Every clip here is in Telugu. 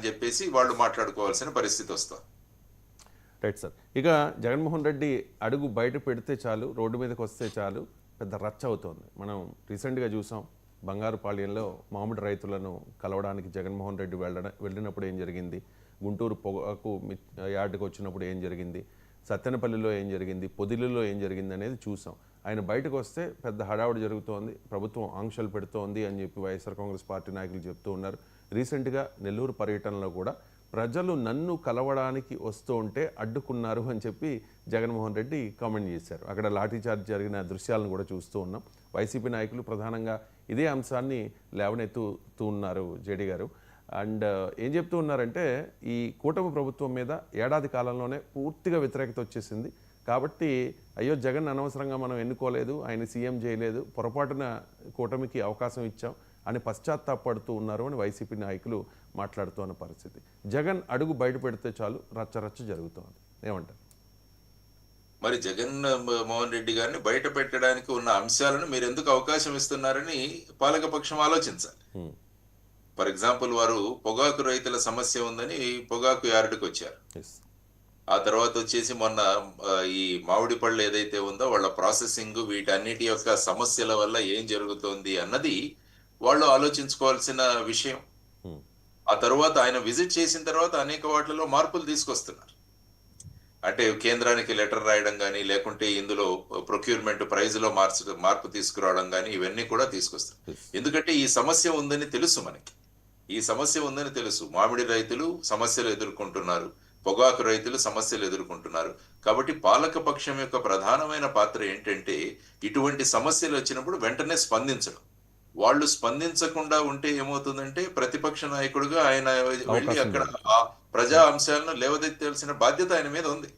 అని చెప్పేసి వాళ్ళు మాట్లాడుకోవాల్సిన పరిస్థితి వస్తుంది. Right sir. ఇక జగన్మోహన్ రెడ్డి అడుగు బయట పెడితే చాలు, రోడ్డు మీదకి వస్తే చాలు, పెద్ద రచ్చ అవుతోంది. మనం రీసెంట్గా చూసాం, బంగారుపాళ్యంలో మామిడి రైతులను కలవడానికి జగన్మోహన్ రెడ్డి వెళ్ళినప్పుడు ఏం జరిగింది, గుంటూరు పొగాకు యార్డుకు వచ్చినప్పుడు ఏం జరిగింది, సత్తెనపల్లిలో ఏం జరిగింది, పొదిలిలో ఏం జరిగింది అనేది చూసాం. ఆయన బయటకు వస్తే పెద్ద హడావుడి జరుగుతోంది, ప్రభుత్వం ఆంక్షలు పెడుతోంది అని చెప్పి వైఎస్ఆర్ కాంగ్రెస్ పార్టీ నాయకులు చెప్తూ ఉన్నారు. రీసెంట్గా నెల్లూరు పర్యటనలో కూడా ప్రజలు నన్ను కలవడానికి వస్తూ ఉంటే అడ్డుకున్నారు అని చెప్పి జగన్మోహన్ రెడ్డి కామెంట్ చేశారు. అక్కడ లాఠీచార్జ్ జరిగిన దృశ్యాలను కూడా చూస్తూ ఉన్నాం. వైసీపీ నాయకులు ప్రధానంగా ఇదే అంశాన్ని లేవనెత్తుతూ ఉన్నారు జేడీ గారు. అండ్ ఏం చెప్తూ ఉన్నారంటే, ఈ కూటమి ప్రభుత్వం మీద ఏడాది కాలంలోనే పూర్తిగా వ్యతిరేకత వచ్చేసింది కాబట్టి అయ్యో జగన్ అనవసరంగా మనం ఎన్నుకోలేదు, ఆయన సీఎం చేయలేదు, పొరపాటున కూటమికి అవకాశం ఇచ్చాం అని పశ్చాత్తాపడుతూ ఉన్నారు అని వైసీపీ నాయకులు మాట్లాడుతున్న పరిస్థితి. జగన్ అడుగు బయట పెడితే చాలు రచ్చరచ్చ జరుగుతోంది. ఏమంటారు? మరి జగన్ మోహన్ రెడ్డి గారిని బయట పెట్టడానికి ఉన్న అంశాలను మీరు ఎందుకు అవకాశం ఇస్తున్నారని పాలకపక్షం ఆలోచించాలి. ఫర్ ఎగ్జాంపుల్, వారు పొగాకు రైతుల సమస్య ఉందని పొగాకు యార్డుకి వచ్చారు. ఆ తర్వాత వచ్చేసి మొన్న ఈ మామిడి పళ్ళు ఏదైతే ఉందో వాళ్ళ ప్రాసెసింగ్, వీటన్నిటి యొక్క సమస్యల వల్ల ఏం జరుగుతోంది అన్నది వాళ్ళు ఆలోచించుకోవాల్సిన విషయం. ఆ తర్వాత ఆయన విజిట్ చేసిన తర్వాత అనేక వాటిలో మార్పులు తీసుకొస్తున్నారు. అంటే కేంద్రానికి లెటర్ రాయడం కానీ, లేకుంటే ఇందులో ప్రొక్యూర్మెంట్ ప్రైజ్ లో మార్పు తీసుకురావడం కానీ, ఇవన్నీ కూడా తీసుకొస్తారు. ఎందుకంటే ఈ సమస్య ఉందని తెలుసు మనకి, ఈ సమస్య ఉందని తెలుసు. మామిడి రైతులు సమస్యలు ఎదుర్కొంటున్నారు, పొగాకు రైతులు సమస్యలు ఎదుర్కొంటున్నారు. కాబట్టి పాలక పక్షం యొక్క ప్రధానమైన పాత్ర ఏంటంటే, ఇటువంటి సమస్యలు వచ్చినప్పుడు వెంటనే స్పందించడం. వాళ్ళు స్పందించకుండా ఉంటే ఏమవుతుందంటే, ప్రతిపక్ష నాయకుడిగా ఆయన వెళ్ళి అక్కడ ఆ ప్రజా అంశాలను లేవదెత్తాల్సిన బాధ్యత ఆయన మీద ఉంది.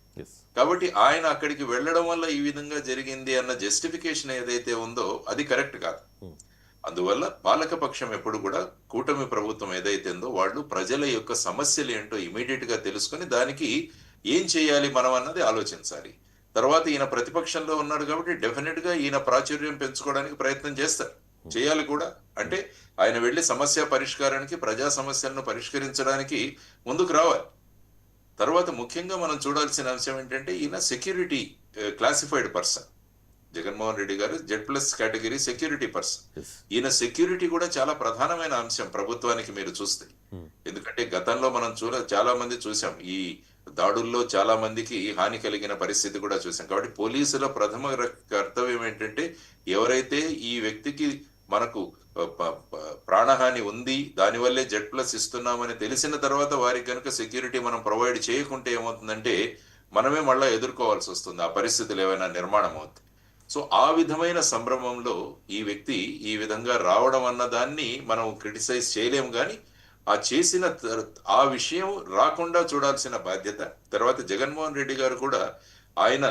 కాబట్టి ఆయన అక్కడికి వెళ్ళడం వల్ల ఈ విధంగా జరిగింది అన్న జస్టిఫికేషన్ ఏదైతే ఉందో అది కరెక్ట్ కాదు. అందువల్ల పాలక పక్షం ఎప్పుడు కూడా కూటమి ప్రభుత్వం ఏదైతే ఉందో వాళ్ళు ప్రజల యొక్క సమస్యలు ఏంటో ఇమీడియట్ గా తెలుసుకుని దానికి ఏం చేయాలి మనం అన్నది ఆలోచించాలి. తర్వాత ఈయన ప్రతిపక్షంలో ఉన్నాడు కాబట్టి డెఫినెట్ గా ఈయన ప్రాచుర్యం పెంచుకోవడానికి ప్రయత్నం చేస్తారు, చేయాలి కూడా. అంటే ఆయన వెళ్లి సమస్య పరిష్కారానికి, ప్రజా సమస్యలను పరిష్కరించడానికి ముందుకు రావాలి. తర్వాత ముఖ్యంగా మనం చూడాల్సిన అంశం ఏంటంటే, ఈయన security classified person. Jaganmohan Reddy గారు Z+ కేటగిరీ సెక్యూరిటీ పర్సన్. ఈయన సెక్యూరిటీ కూడా చాలా ప్రధానమైన అంశం ప్రభుత్వానికి మీరు చూస్తే. ఎందుకంటే గతంలో మనం చాలా మంది చూసాం, ఈ దాడుల్లో చాలా మందికి హాని కలిగిన పరిస్థితి కూడా చూసాం. కాబట్టి పోలీసుల ప్రథమ కర్తవ్యం ఏంటంటే, ఎవరైతే ఈ వ్యక్తికి మనకు ప్రాణహాని ఉంది, దానివల్లే Z+ ఇస్తున్నామని తెలిసిన తర్వాత వారికి కనుక సెక్యూరిటీ మనం ప్రొవైడ్ చేయకుంటే ఏమవుతుందంటే, మనమే మళ్ళా ఎదుర్కోవాల్సి వస్తుంది, ఆ పరిస్థితులు ఏమైనా నిర్మాణం అవుతుంది. సో ఆ విధమైన సంభ్రమంలో ఈ వ్యక్తి ఈ విధంగా రావడం అన్న దాన్ని మనం క్రిటిసైజ్ చేయలేము. కానీ ఆ చేసిన ఆ విషయం రాకుండా చూడాల్సిన బాధ్యత. తర్వాత జగన్మోహన్ రెడ్డి గారు కూడా ఆయన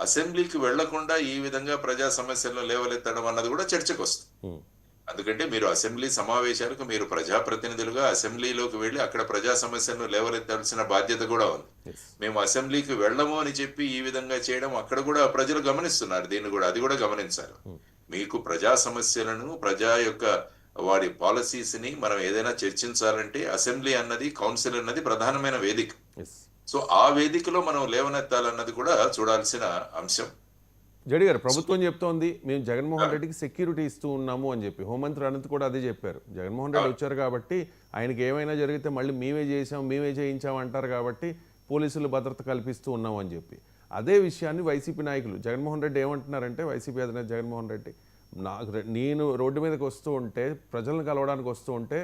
అసెంబ్లీకి వెళ్లకుండా ఈ విధంగా ప్రజా సమస్యలను లేవలెత్తడం అన్నది కూడా చర్చకు వస్తుంది. ఎందుకంటే మీరు అసెంబ్లీ సమావేశాలకు మీరు ప్రజాప్రతినిధులుగా అసెంబ్లీలోకి వెళ్ళి అక్కడ ప్రజా సమస్యలను లేవలెత్తాల్సిన బాధ్యత కూడా ఉంది. మేము అసెంబ్లీకి వెళ్ళము అని చెప్పి ఈ విధంగా చేయడం అక్కడ కూడా ప్రజలు గమనిస్తున్నారు. దీన్ని కూడా అది కూడా గమనించాలి. మీకు ప్రజా సమస్యలను, ప్రజా యొక్క వారి పాలసీస్ ని మనం ఏదైనా చర్చించాలంటే అసెంబ్లీ అన్నది, కౌన్సిల్ అన్నది ప్రధానమైన వేదిక. సో ఆ వేదికలో మనం లేవనెత్తాలన్నది కూడా చూడాల్సిన అంశం. జడి గారు, ప్రభుత్వం చెప్తోంది మేము జగన్మోహన్ రెడ్డికి సెక్యూరిటీ ఇస్తూ ఉన్నాము అని చెప్పి. హోంమంత్రి అనంత్ కూడా అదే చెప్పారు. జగన్మోహన్ రెడ్డి వచ్చారు కాబట్టి ఆయనకి ఏమైనా జరిగితే మళ్ళీ మేమే చేసాం, మేమే చేయించాం అంటారు కాబట్టి పోలీసులు భద్రత కల్పిస్తూ ఉన్నాము అని చెప్పి. అదే విషయాన్ని వైసీపీ నాయకులు, జగన్మోహన్ రెడ్డి ఏమంటున్నారంటే, వైసీపీ అధినేత జగన్మోహన్ రెడ్డి, నేను రోడ్డు మీదకి వస్తూ ఉంటే, ప్రజలను కలవడానికి వస్తూ ఉంటే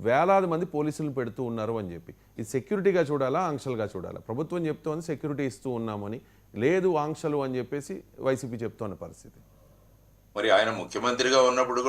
వేలాది మంది పోలీసులను పెడుతూ ఉన్నారు అని చెప్పి. ఇది సెక్యూరిటీగా చూడాలా, ఆంక్షలుగా చూడాలా? ప్రభుత్వం చెప్తోంది సెక్యూరిటీ ఇస్తూ ఉన్నామని, లేదు ఆంక్షలు అని చెప్పేసి వైసీపీ చెప్తోన్న పరిస్థితి. మరి ఆయన ముఖ్యమంత్రిగా ఉన్నప్పుడు కూడా